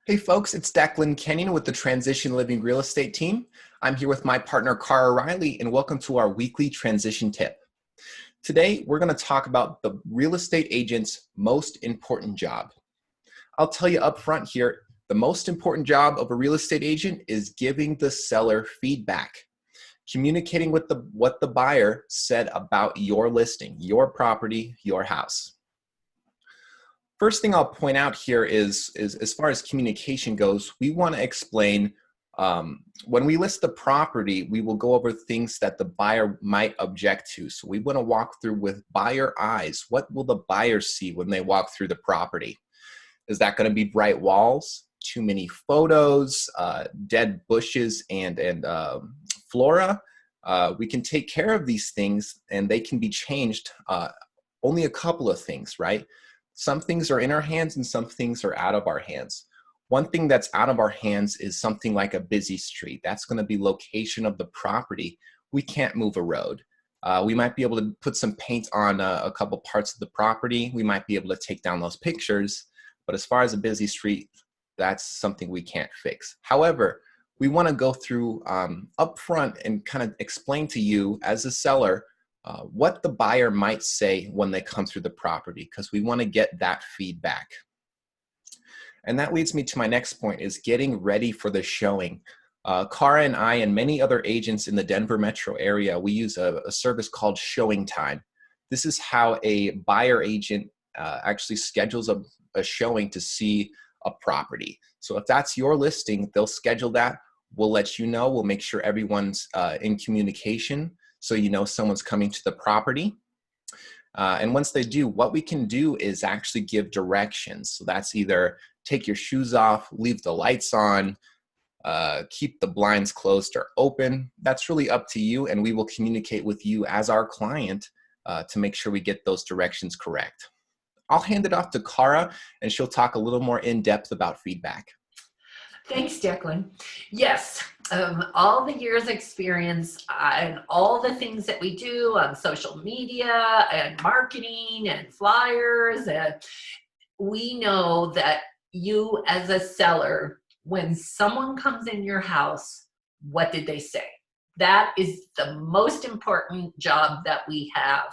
Hey folks, it's Declan Kenyon with the Transition Living Real Estate team. I'm here with my partner Carra Riley, and welcome to our weekly transition tip. Today, we're going to talk about the real estate agent's most important job. I'll tell you up front here, the most important job of a real estate agent is giving the seller feedback, communicating with what the buyer said about your listing, your property, your house. First thing I'll point out here is as far as communication goes, we want to explain when we list the property, we will go over things that the buyer might object to. So we want to walk through with buyer eyes. What will the buyer see when they walk through the property? Is that going to be bright walls, too many photos, dead bushes, and flora? We can take care of these things, and they can be changed. Only a couple of things, right? Some things are in our hands and some things are out of our hands. One thing that's out of our hands is something like a busy street. That's going to be location of the property. We can't move a road. We might be able to put some paint on a couple parts of the property. We might be able to take down those pictures. But as far as a busy street, that's something we can't fix. However, we want to go through upfront and kind of explain to you as a seller what the buyer might say when they come through the property, because we want to get that feedback. And that leads me to my next point, is getting ready for the showing. Carra and I and many other agents in the Denver metro area, we use a service called Showingtime. This is how a buyer agent actually schedules a showing to see a property. So if that's your listing, they'll schedule that. We'll let you know. We'll make sure everyone's in communication, so you know someone's coming to the property. And once they do, what we can do is actually give directions. So that's either take your shoes off, leave the lights on, keep the blinds closed or open. That's really up to you, and we will communicate with you as our client to make sure we get those directions correct. I'll hand it off to Carra, and she'll talk a little more in depth about feedback. Thanks, Declan. Yes, all the years experience and all the things that we do on social media and marketing and flyers, we know that you as a seller, when someone comes in your house, what did they say? That is the most important job that we have.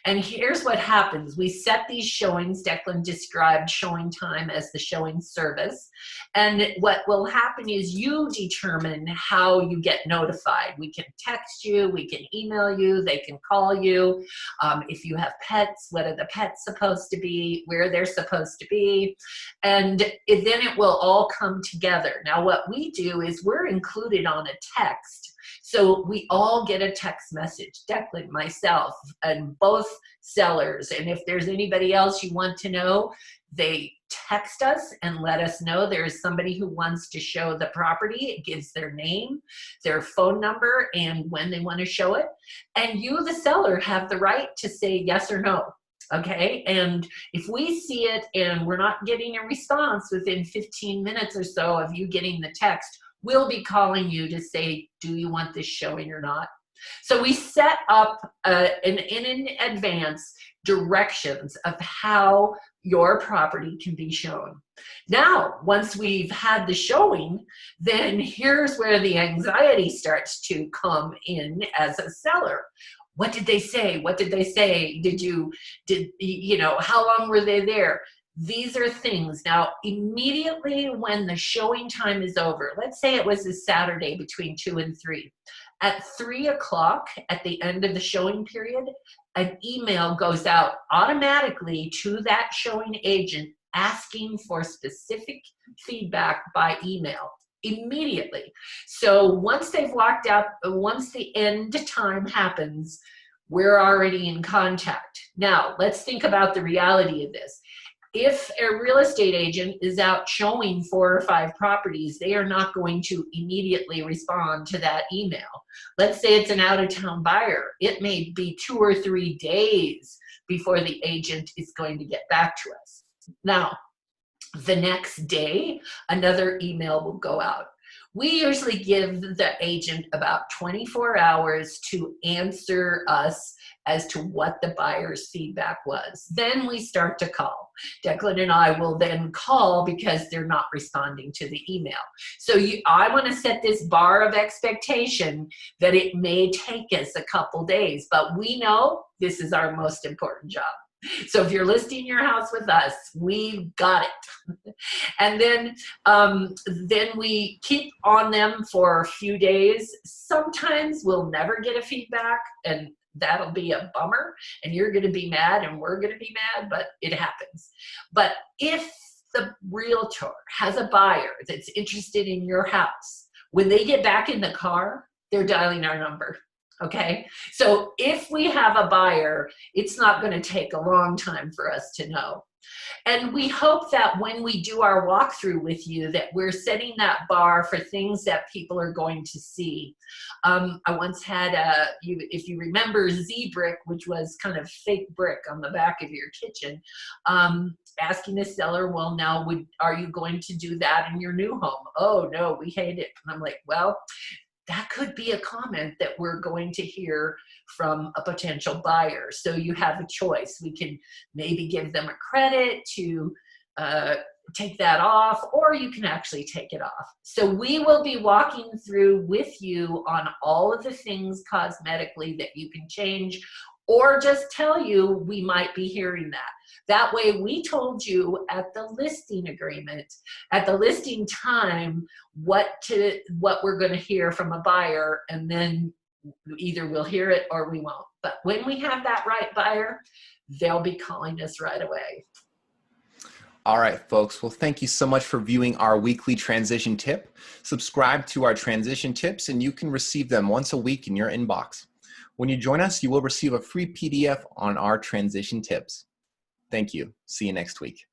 And here's what happens. We set these showings. Declan described Showingtime as the showing service. And what will happen is you determine how you get notified. We can text you, we can email you, they can call you. If you have pets, what are the pets supposed to be, where they're supposed to be. And then it will all come together. Now what we do is we're included on a text. So we all get a text message, Declan, myself, and both sellers. And if there's anybody else you want to know, they text us and let us know there's somebody who wants to show the property. It gives their name, their phone number, and when they want to show it. And you, the seller, have the right to say yes or no. Okay, and if we see it and we're not getting a response within 15 minutes or so of you getting the text, we'll be calling you to say, do you want this showing or not? So we set up in advance directions of how your property can be shown. Now, once we've had the showing, then here's where the anxiety starts to come in as a seller. What did they say? What did they say? How long were they there? These are things. Now, immediately when the showing time is over, let's say it was a Saturday between 2 and 3. At 3 o'clock, at the end of the showing period, an email goes out automatically to that showing agent asking for specific feedback by email immediately. So once they've walked out, once the end time happens, we're already in contact. Now, let's think about the reality of this. If a real estate agent is out showing 4 or 5 properties, they are not going to immediately respond to that email. Let's say it's an out-of-town buyer. It may be 2 or 3 days before the agent is going to get back to us. Now, the next day, another email will go out. We usually give the agent about 24 hours to answer us as to what the buyer's feedback was. Then we start to call. Declan and I will then call because they're not responding to the email. So I want to set this bar of expectation that it may take us a couple days, but we know this is our most important job. So if you're listing your house with us, we've got it. And then we keep on them for a few days. Sometimes we'll never get a feedback, and that'll be a bummer, and you're going to be mad and we're going to be mad, but it happens. But if the realtor has a buyer that's interested in your house, when they get back in the car, they're dialing our number. Okay, so if we have a buyer, it's not going to take a long time for us to know. And we hope that when we do our walkthrough with you, that we're setting that bar for things that people are going to see. I once had if you remember Z-brick, which was kind of fake brick on the back of your kitchen, asking the seller, well, now are you going to do that in your new home? Oh, no, we hate it. And I'm like, well, that could be a comment that we're going to hear from a potential buyer. So you have a choice. We can maybe give them a credit to take that off, or you can actually take it off. So we will be walking through with you on all of the things cosmetically that you can change, or just tell you we might be hearing that. That way we told you at the listing agreement, at the listing time, what we're going to hear from a buyer, and then either we'll hear it or we won't. But when we have that right buyer, they'll be calling us right away. All right, folks. Well, thank you so much for viewing our weekly transition tip. Subscribe to our transition tips and you can receive them once a week in your inbox. When you join us, you will receive a free PDF on our transition tips. Thank you. See you next week.